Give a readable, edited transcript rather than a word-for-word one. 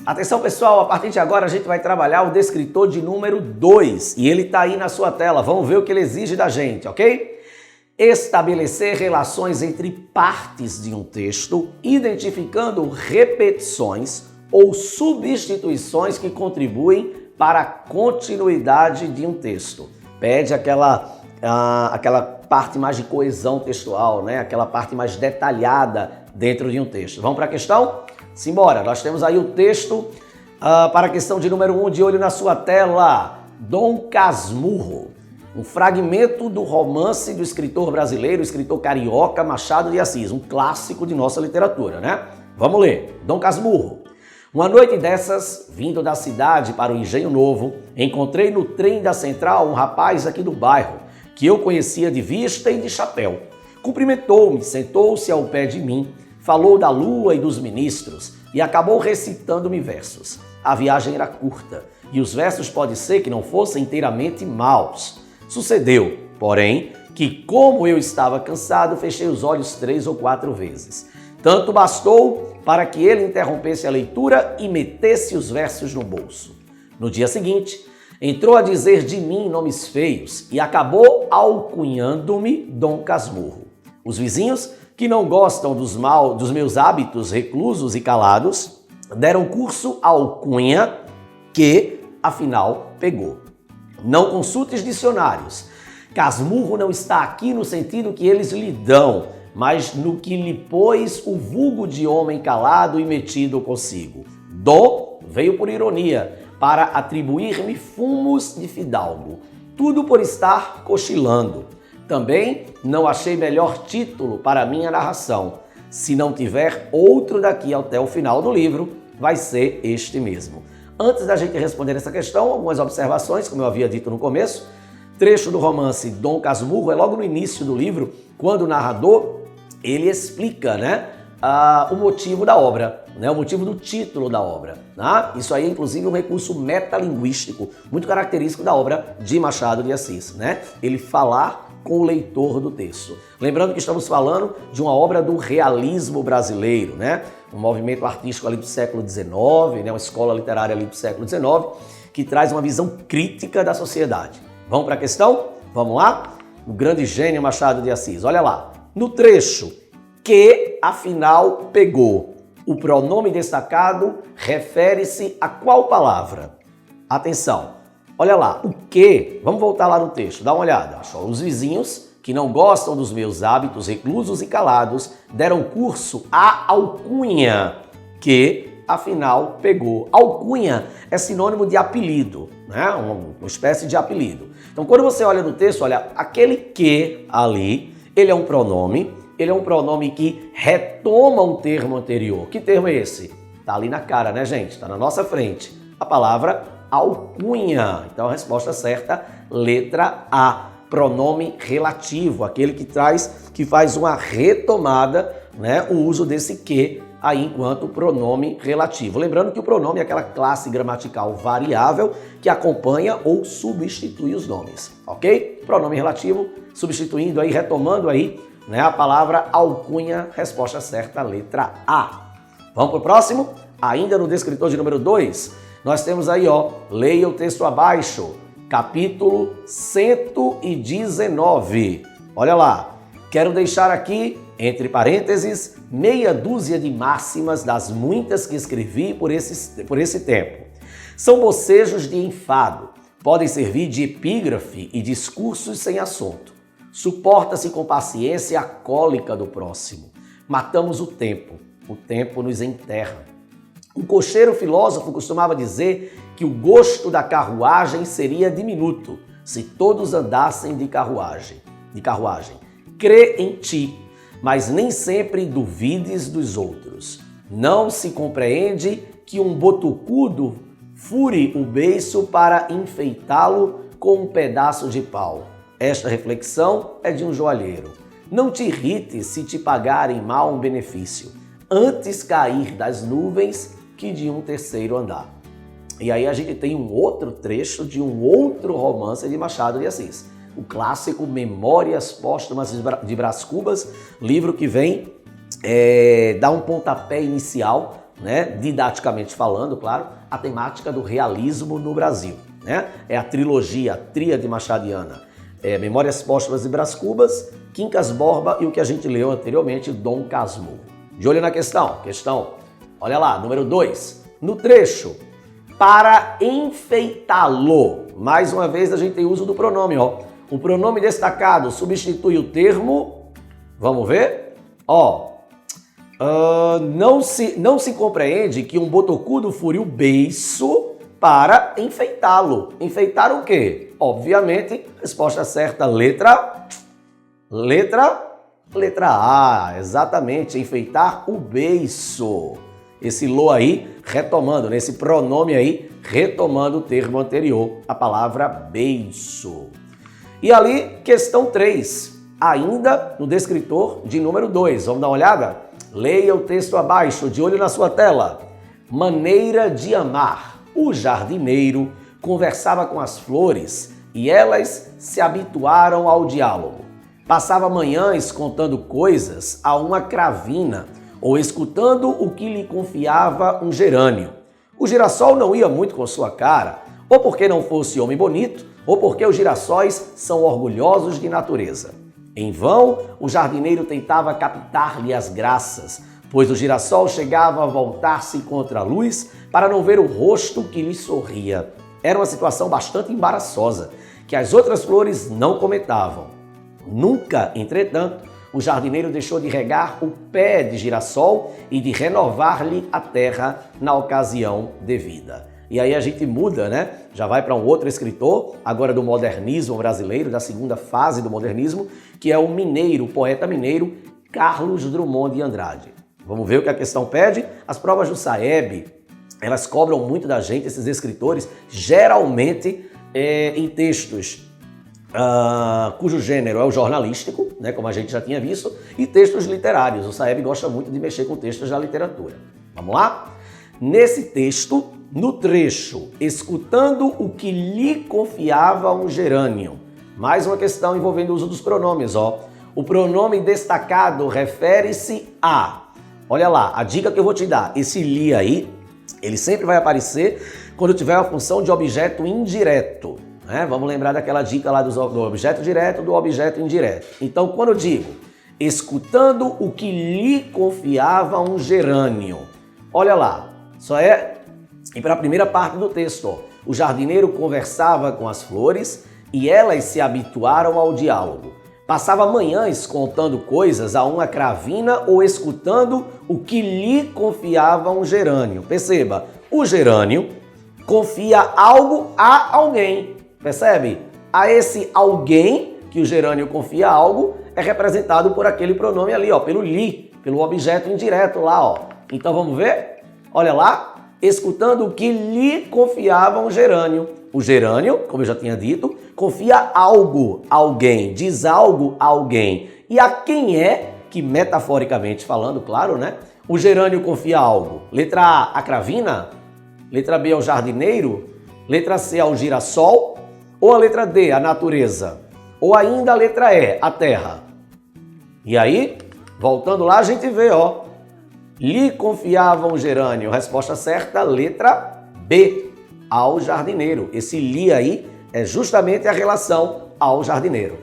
Atenção pessoal, a partir de agora a gente vai trabalhar o descritor de número 2 e ele está aí na sua tela, vamos ver o que ele exige da gente, ok? Estabelecer relações entre partes de um texto, identificando repetições ou substituições que contribuem para a continuidade de um texto. Pede aquela parte mais de coesão textual, né? Aquela parte mais detalhada dentro de um texto. Vamos para a questão? Simbora, nós temos aí o texto para a questão de número 1, de olho na sua tela. Dom Casmurro, um fragmento do romance do escritor brasileiro, escritor carioca Machado de Assis, um clássico de nossa literatura, né? Vamos ler. Dom Casmurro. Uma noite dessas, vindo da cidade para o Engenho Novo, encontrei no trem da Central um rapaz aqui do bairro, que eu conhecia de vista e de chapéu. Cumprimentou-me, sentou-se ao pé de mim, falou da lua e dos ministros e acabou recitando-me versos. A viagem era curta e os versos pode ser que não fossem inteiramente maus. Sucedeu, porém, que como eu estava cansado, fechei os olhos 3 ou 4 vezes. Tanto bastou para que ele interrompesse a leitura e metesse os versos no bolso. No dia seguinte, entrou a dizer de mim nomes feios e acabou alcunhando-me Dom Casmurro. Os vizinhos, que não gostam dos meus hábitos reclusos e calados, deram curso à alcunha que, afinal, pegou. Não consultes dicionários. Casmurro não está aqui no sentido que eles lhe dão, mas no que lhe pôs o vulgo de homem calado e metido consigo. Dom veio por ironia, para atribuir-me fumos de fidalgo, tudo por estar cochilando. Também não achei melhor título para minha narração. Se não tiver outro daqui até o final do livro, vai ser este mesmo. Antes da gente responder essa questão, algumas observações, como eu havia dito no começo. Trecho do romance Dom Casmurro é logo no início do livro, quando o narrador ele explica, o motivo da obra, o motivo do título da obra. Isso aí é inclusive um recurso metalinguístico, muito característico da obra de Machado de Assis. Ele falar com o leitor do texto. Lembrando que estamos falando de uma obra do realismo brasileiro, um movimento artístico ali do século XIX, uma escola literária ali do século XIX, que traz uma visão crítica da sociedade. Vamos para a questão? Vamos lá? O grande gênio Machado de Assis. Olha lá. No trecho, que afinal pegou. O pronome destacado refere-se a qual palavra? Atenção. Olha lá, o que? Vamos voltar lá no texto, dá uma olhada. Os vizinhos, que não gostam dos meus hábitos reclusos e calados, deram curso à alcunha, que afinal pegou. Alcunha é sinônimo de apelido, uma espécie de apelido. Então, quando você olha no texto, olha, aquele que ali, ele é um pronome que retoma um termo anterior. Que termo é esse? Tá ali na cara, gente? Tá na nossa frente. A palavra alcunha. Então a resposta certa, letra A, pronome relativo, aquele que faz uma retomada, o uso desse que aí enquanto pronome relativo. Lembrando que o pronome é aquela classe gramatical variável que acompanha ou substitui os nomes, ok? Pronome relativo, substituindo aí, retomando aí, a palavra alcunha, resposta certa, letra A. Vamos para o próximo? Ainda no descritor de número 2, nós temos aí, leia o texto abaixo, capítulo 119. Olha lá, quero deixar aqui, entre parênteses, meia dúzia de máximas das muitas que escrevi por esse tempo. São bocejos de enfado, podem servir de epígrafe e discursos sem assunto. Suporta-se com paciência a cólica do próximo. Matamos o tempo nos enterra. Um cocheiro filósofo costumava dizer que o gosto da carruagem seria diminuto se todos andassem de carruagem. Crê em ti, mas nem sempre duvides dos outros. Não se compreende que um botucudo fure o beiço para enfeitá-lo com um pedaço de pau. Esta reflexão é de um joalheiro. Não te irrites se te pagarem mal um benefício. Antes cair das nuvens que de um terceiro andar. E aí a gente tem um outro trecho de um outro romance de Machado de Assis. O clássico Memórias Póstumas de Brás Cubas, livro que vem dar um pontapé inicial né, didaticamente falando, claro, a temática do realismo no Brasil, né? É a trilogia, a tríade machadiana, Memórias Póstumas e Brás Cubas, Quincas Borba e o que a gente leu anteriormente, Dom Casmurro. De olho na questão, olha lá, número 2, no trecho, para enfeitá-lo. Mais uma vez a gente tem uso do pronome, ó. O pronome destacado substitui o termo, vamos ver? Ó, não se compreende que um botocudo fure o beiço para enfeitá-lo. Enfeitar o quê? Obviamente, resposta certa, letra A, exatamente, enfeitar o beiço. Esse lo aí, retomando, nesse pronome aí, retomando o termo anterior, a palavra beiço. E ali, questão 3, ainda no descritor de número 2. Vamos dar uma olhada? Leia o texto abaixo, de olho na sua tela. Maneira de amar. O jardineiro conversava com as flores e elas se habituaram ao diálogo. Passava manhãs contando coisas a uma cravina ou escutando o que lhe confiava um gerânio. O girassol não ia muito com sua cara, ou porque não fosse homem bonito, ou porque os girassóis são orgulhosos de natureza. Em vão, o jardineiro tentava captar-lhe as graças, pois o girassol chegava a voltar-se contra a luz para não ver o rosto que lhe sorria. Era uma situação bastante embaraçosa, que as outras flores não comentavam. Nunca, entretanto, o jardineiro deixou de regar o pé de girassol e de renovar-lhe a terra na ocasião devida. E aí a gente muda, né? Já vai para um outro escritor, agora do modernismo brasileiro, da segunda fase do modernismo, que é o mineiro, o poeta mineiro Carlos Drummond de Andrade. Vamos ver o que a questão pede? As provas do SAEB, elas cobram muito da gente, esses escritores, geralmente em textos cujo gênero é o jornalístico, né, como a gente já tinha visto, e textos literários. O SAEB gosta muito de mexer com textos da literatura. Vamos lá? Nesse texto, no trecho, escutando o que lhe confiava um gerânio. Mais uma questão envolvendo o uso dos pronomes, ó. O pronome destacado refere-se a... Olha lá, a dica que eu vou te dar. Esse li aí, ele sempre vai aparecer quando tiver a função de objeto indireto. Vamos lembrar daquela dica lá do objeto direto, do objeto indireto. Então, quando eu digo, escutando o que lhe confiava um gerânio, olha lá, só é ir para a primeira parte do texto. Ó. O jardineiro conversava com as flores e elas se habituaram ao diálogo. Passava manhãs contando coisas a uma cravina ou escutando o que lhe confiava um gerânio. Perceba, o gerânio confia algo a alguém. Percebe? A esse alguém que o gerânio confia algo é representado por aquele pronome ali, ó, pelo li, pelo objeto indireto lá, ó. Então vamos ver? Olha lá, escutando o que lhe confiava um gerânio. O gerânio, como eu já tinha dito, confia algo a alguém, diz algo a alguém. E a quem é que, metaforicamente falando, claro, né? O gerânio confia algo. Letra A, a cravina. Letra B, ao jardineiro. Letra C, ao girassol. Ou a letra D, a natureza. Ou ainda a letra E, a terra. E aí, voltando lá, a gente vê, ó. Lhe confiava um gerânio. Resposta certa, letra B, ao jardineiro. Esse li aí é justamente a relação ao jardineiro.